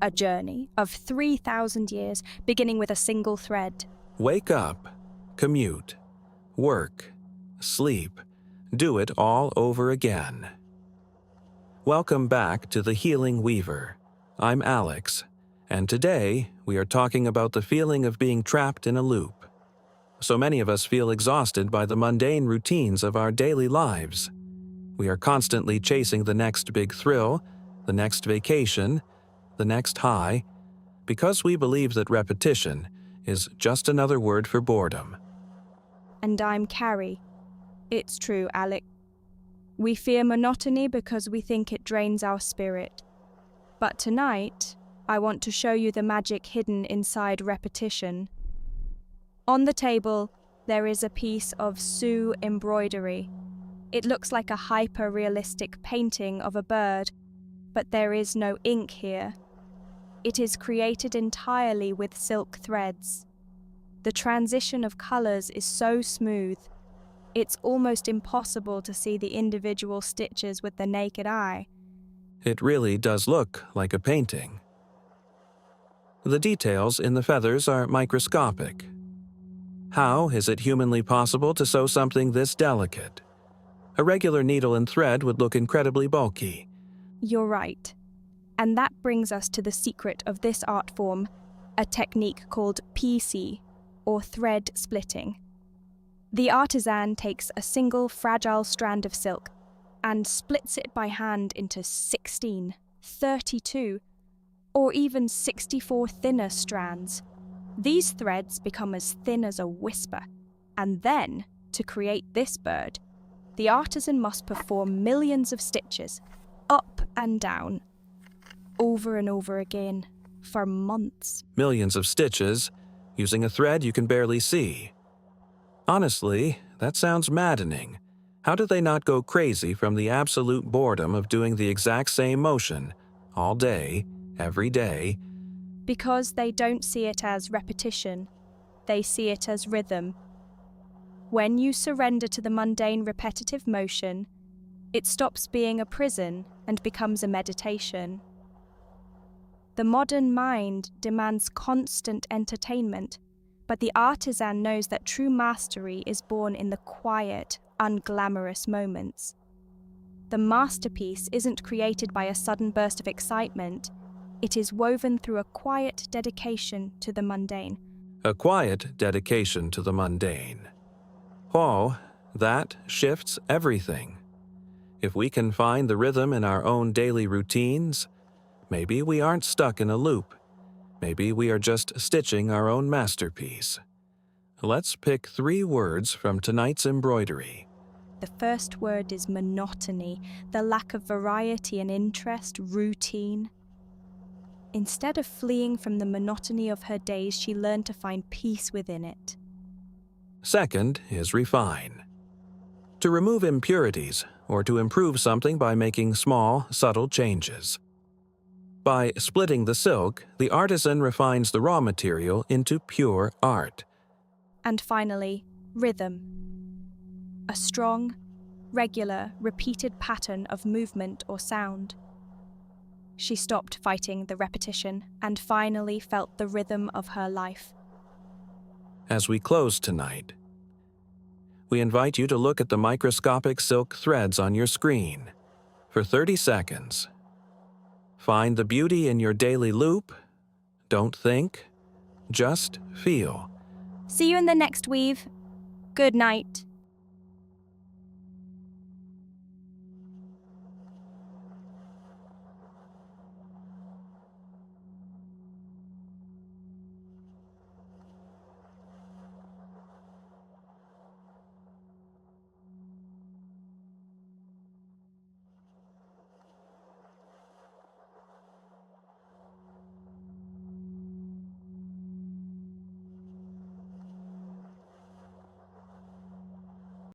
A journey of 3,000 years, beginning with a single thread. Wake up, commute, work, sleep, do it all over again. Welcome back to The Healing Weaver. I'm Alex, and today we are talking about the feeling of being trapped in a loop. So many of us feel exhausted by the mundane routines of our daily lives. We are constantly chasing the next big thrill, the next vacation, the next high, because we believe that repetition is just another word for boredom. And I'm Carrie. It's true, Alex. We fear monotony because we think it drains our spirit. But tonight, I want to show you the magic hidden inside repetition. On the table, there is a piece of Su Embroidery. It looks like a hyper-realistic painting of a bird, but there is no ink here. It is created entirely with silk threads. The transition of colors is so smooth, it's almost impossible to see the individual stitches with the naked eye. It really does look like a painting. The details in the feathers are microscopic. How is it humanly possible to sew something this delicate? A regular needle and thread would look incredibly bulky. You're right. And that brings us to the secret of this art form, a technique called PC, or thread splitting. The artisan takes a single fragile strand of silk and splits it by hand into 16, 32, or even 64 thinner strands. These threads become as thin as a whisper, and then, to create this bird, the artisan must perform millions of stitches, up and down, over and over again, for months. Millions of stitches, using a thread you can barely see. Honestly, that sounds maddening. How do they not go crazy from the absolute boredom of doing the exact same motion, all day, every day? Because they don't see it as repetition, they see it as rhythm. When you surrender to the mundane repetitive motion, it stops being a prison and becomes a meditation. The modern mind demands constant entertainment, but the artisan knows that true mastery is born in the quiet, unglamorous moments. The masterpiece isn't created by a sudden burst of excitement. It is woven through a quiet dedication to the mundane. A quiet dedication to the mundane. Oh, that shifts everything. If we can find the rhythm in our own daily routines, maybe we aren't stuck in a loop. Maybe we are just stitching our own masterpiece. Let's pick 3 words from tonight's embroidery. The first word is monotony, the lack of variety and interest, routine. Instead of fleeing from the monotony of her days, she learned to find peace within it. Second is refine. To remove impurities or to improve something by making small, subtle changes. By splitting the silk, the artisan refines the raw material into pure art. And finally, rhythm. A strong, regular, repeated pattern of movement or sound. She stopped fighting the repetition and finally felt the rhythm of her life. As we close tonight, we invite you to look at the microscopic silk threads on your screen for 30 seconds. Find the beauty in your daily loop. Don't think, just feel. See you in the next weave. Good night.